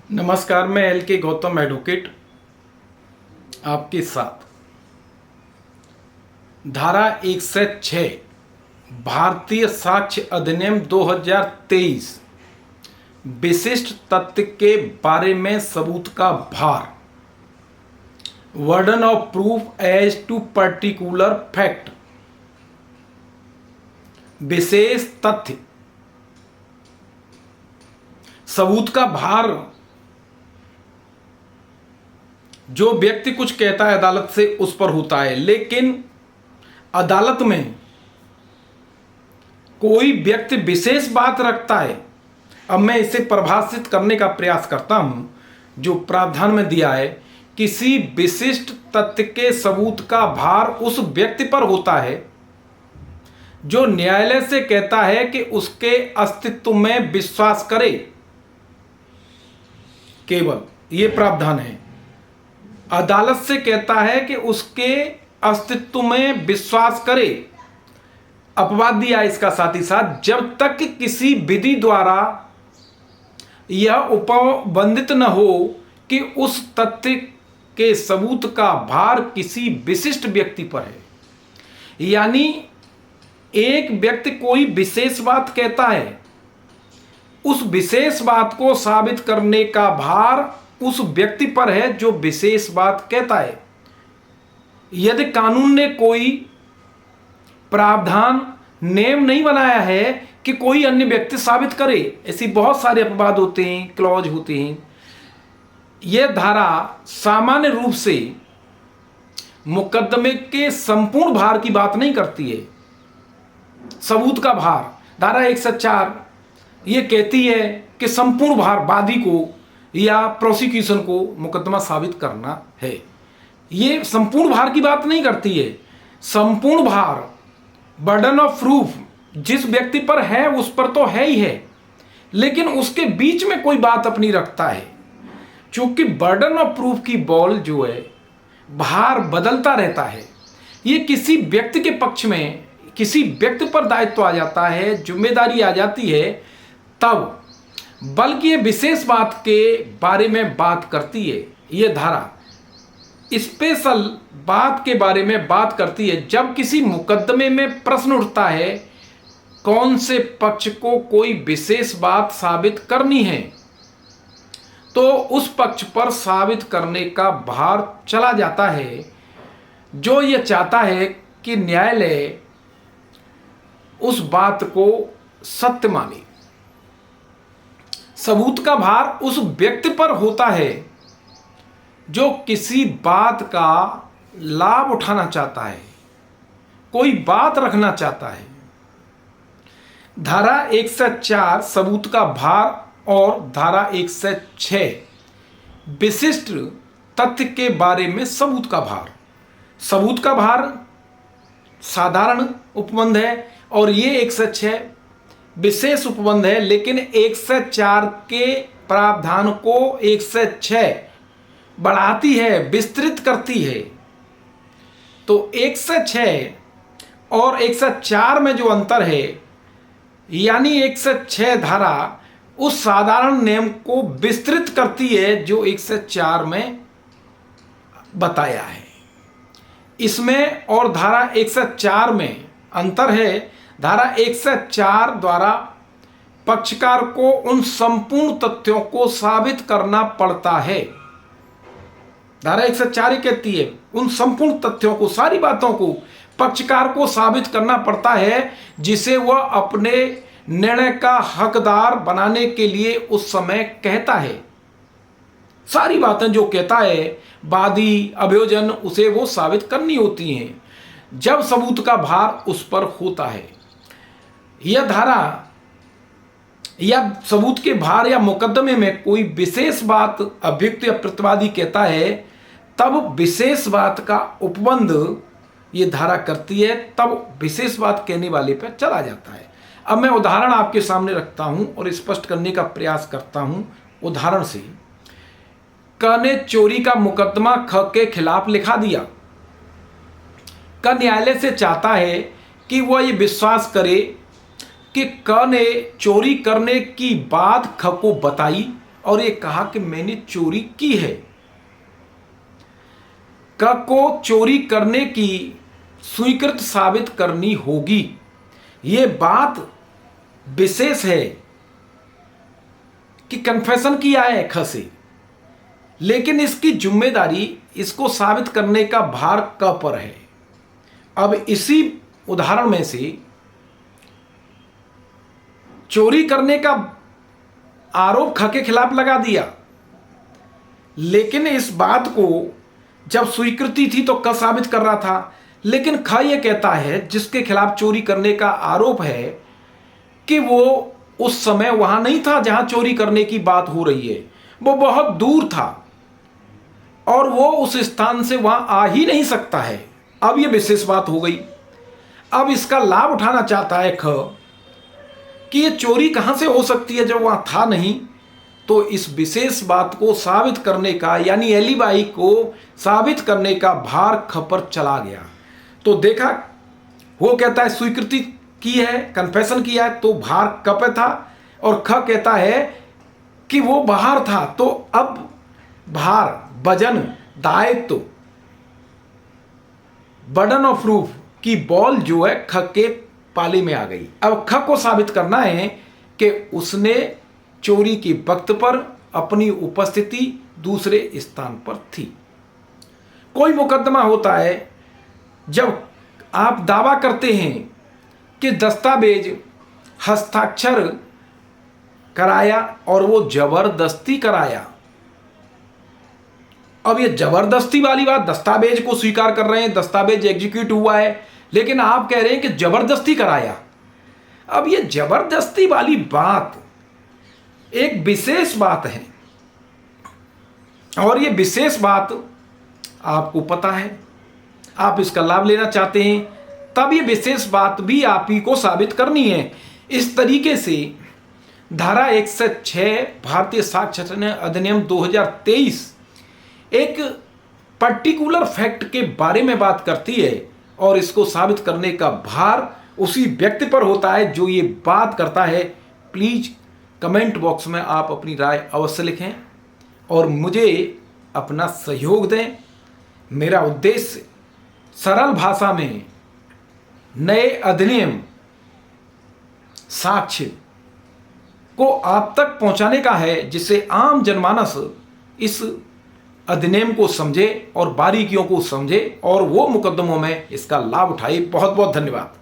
नमस्कार, मैं एल के गौतम एडवोकेट आपके साथ। धारा 106 भारतीय साक्ष्य अधिनियम 2023 विशिष्ट तथ्य के बारे में सबूत का भार, burden of proof as to particular fact. विशेष तथ्य, सबूत का भार। जो व्यक्ति कुछ कहता है अदालत से उस पर होता है, लेकिन अदालत में कोई व्यक्ति विशेष बात रखता है। अब मैं इसे परिभाषित करने का प्रयास करता हूं। जो प्रावधान में दिया है, किसी विशिष्ट तथ्य के सबूत का भार उस व्यक्ति पर होता है जो न्यायालय से कहता है कि उसके अस्तित्व में विश्वास करे। केवल यह प्रावधान है। अदालत से कहता है कि उसके अस्तित्व में विश्वास करे। अपवाद दिया इसका साथ ही साथ, जब तक किसी विधि द्वारा यह उपबंधित न हो कि उस तथ्य के सबूत का भार किसी विशिष्ट व्यक्ति पर है। यानी एक व्यक्ति कोई विशेष बात कहता है, उस विशेष बात को साबित करने का भार उस व्यक्ति पर है जो विशेष बात कहता है। यदि कानून ने कोई प्रावधान, नियम नहीं बनाया है कि कोई अन्य व्यक्ति साबित करे, ऐसी बहुत सारे अपवाद होते हैं, क्लॉज होते हैं। यह धारा सामान्य रूप से मुकदमे के संपूर्ण भार की बात नहीं करती है। सबूत का भार, धारा 104 यह कहती है कि संपूर्ण भार वादी को या प्रोसिक्यूशन को मुकदमा साबित करना है। यह संपूर्ण भार की बात नहीं करती है। संपूर्ण भार, बर्डन ऑफ प्रूफ जिस व्यक्ति पर है उस पर तो है ही है, लेकिन उसके बीच में कोई बात अपनी रखता है। क्योंकि बर्डन ऑफ प्रूफ की बॉल जो है, भार बदलता रहता है। ये किसी व्यक्ति के पक्ष में, किसी व्यक्ति पर दायित्व आ जाता है, जिम्मेदारी आ जाती है तब, बल्कि ये विशेष बात के बारे में बात करती है। ये धारा स्पेशल बात के बारे में बात करती है। जब किसी मुकदमे में प्रश्न उठता है कौन से पक्ष को कोई विशेष बात साबित करनी है, तो उस पक्ष पर साबित करने का भार चला जाता है जो ये चाहता है कि न्यायालय उस बात को सत्य माने। सबूत का भार उस व्यक्ति पर होता है जो किसी बात का लाभ उठाना चाहता है, कोई बात रखना चाहता है। धारा 104 सबूत का भार और धारा 106 विशिष्ट तथ्य के बारे में सबूत का भार। सबूत का भार साधारण उपबंध है और ये 106 विशेष उपबंध है, लेकिन 104 के प्रावधान को 106 बढ़ाती है, विस्तृत करती है। तो 106 और 104 में जो अंतर है, यानी 106 धारा उस साधारण नियम को विस्तृत करती है जो 104 में बताया है। इसमें और धारा 104 में अंतर है। धारा 104 द्वारा पक्षकार को उन संपूर्ण तथ्यों को साबित करना पड़ता है। धारा 104 कहती है उन संपूर्ण तथ्यों को, सारी बातों को पक्षकार को साबित करना पड़ता है जिसे वह अपने निर्णय का हकदार बनाने के लिए उस समय कहता है। सारी बातें जो कहता है वादी, अभियोजन, उसे वो साबित करनी होती हैं जब सबूत का भार उस पर होता है। यह धारा या सबूत के भार या मुकदमे में कोई विशेष बात अभियुक्त या प्रतिवादी कहता है, तब विशेष बात का उपबंध ये धारा करती है, तब विशेष बात कहने वाले पर चला जाता है। अब मैं उदाहरण आपके सामने रखता हूं और स्पष्ट करने का प्रयास करता हूं उदाहरण से। क ने चोरी का मुकदमा ख के खिलाफ लिखा दिया। क न्यायालय से चाहता है कि वह ये विश्वास करे कि क ने चोरी करने की बात ख को बताई और ये कहा कि मैंने चोरी की है। क को चोरी करने की स्वीकृत साबित करनी होगी। ये बात विशेष है कि कन्फेशन किया है ख से, लेकिन इसकी जिम्मेदारी इसको साबित करने का भार क पर है। अब इसी उदाहरण में से चोरी करने का आरोप ख के खिलाफ लगा दिया, लेकिन इस बात को जब स्वीकृति थी तो क साबित कर रहा था, लेकिन ख ये कहता है जिसके खिलाफ चोरी करने का आरोप है कि वो उस समय वहां नहीं था जहां चोरी करने की बात हो रही है, वो बहुत दूर था और वो उस स्थान से वहां आ ही नहीं सकता है। अब ये विशेष बात हो गई। अब इसका लाभ उठाना चाहता है ख कि ये चोरी कहां से हो सकती है जब वहां था नहीं। तो इस विशेष बात को साबित करने का, यानी एलिबाई को साबित करने का भार ख पर चला गया। तो देखा, वो कहता है स्वीकृति की है, कन्फेशन किया है, तो भार क पे था, और ख कहता है कि वो बाहर था। तो अब भार, वजन, दायित्व, बर्डन ऑफ प्रूफ की बॉल जो है ख के पाली में आ गई। अब ख को साबित करना है कि उसने चोरी के वक्त पर अपनी उपस्थिति दूसरे स्थान पर थी। कोई मुकदमा होता है जब आप दावा करते हैं कि दस्तावेज हस्ताक्षर कराया और वो जबरदस्ती कराया। अब ये जबरदस्ती वाली बात, दस्तावेज को स्वीकार कर रहे हैं, दस्तावेज एग्जीक्यूट हुआ है, लेकिन आप कह रहे हैं कि जबरदस्ती कराया। अब ये जबरदस्ती वाली बात एक विशेष बात है, और ये विशेष बात आपको पता है, आप इसका लाभ लेना चाहते हैं, तब ये विशेष बात भी आप ही को साबित करनी है। इस तरीके से धारा 106 भारतीय साक्ष्य अधिनियम 2023 एक पर्टिकुलर फैक्ट के बारे में बात करती है, और इसको साबित करने का भार उसी व्यक्ति पर होता है जो ये बात करता है। प्लीज कमेंट बॉक्स में आप अपनी राय अवश्य लिखें और मुझे अपना सहयोग दें। मेरा उद्देश्य सरल भाषा में नए अधिनियम साक्ष्य को आप तक पहुंचाने का है, जिससे आम जनमानस इस अधिनियम को समझे और बारीकियों को समझे और वो मुकदमों में इसका लाभ उठाए। बहुत बहुत धन्यवाद।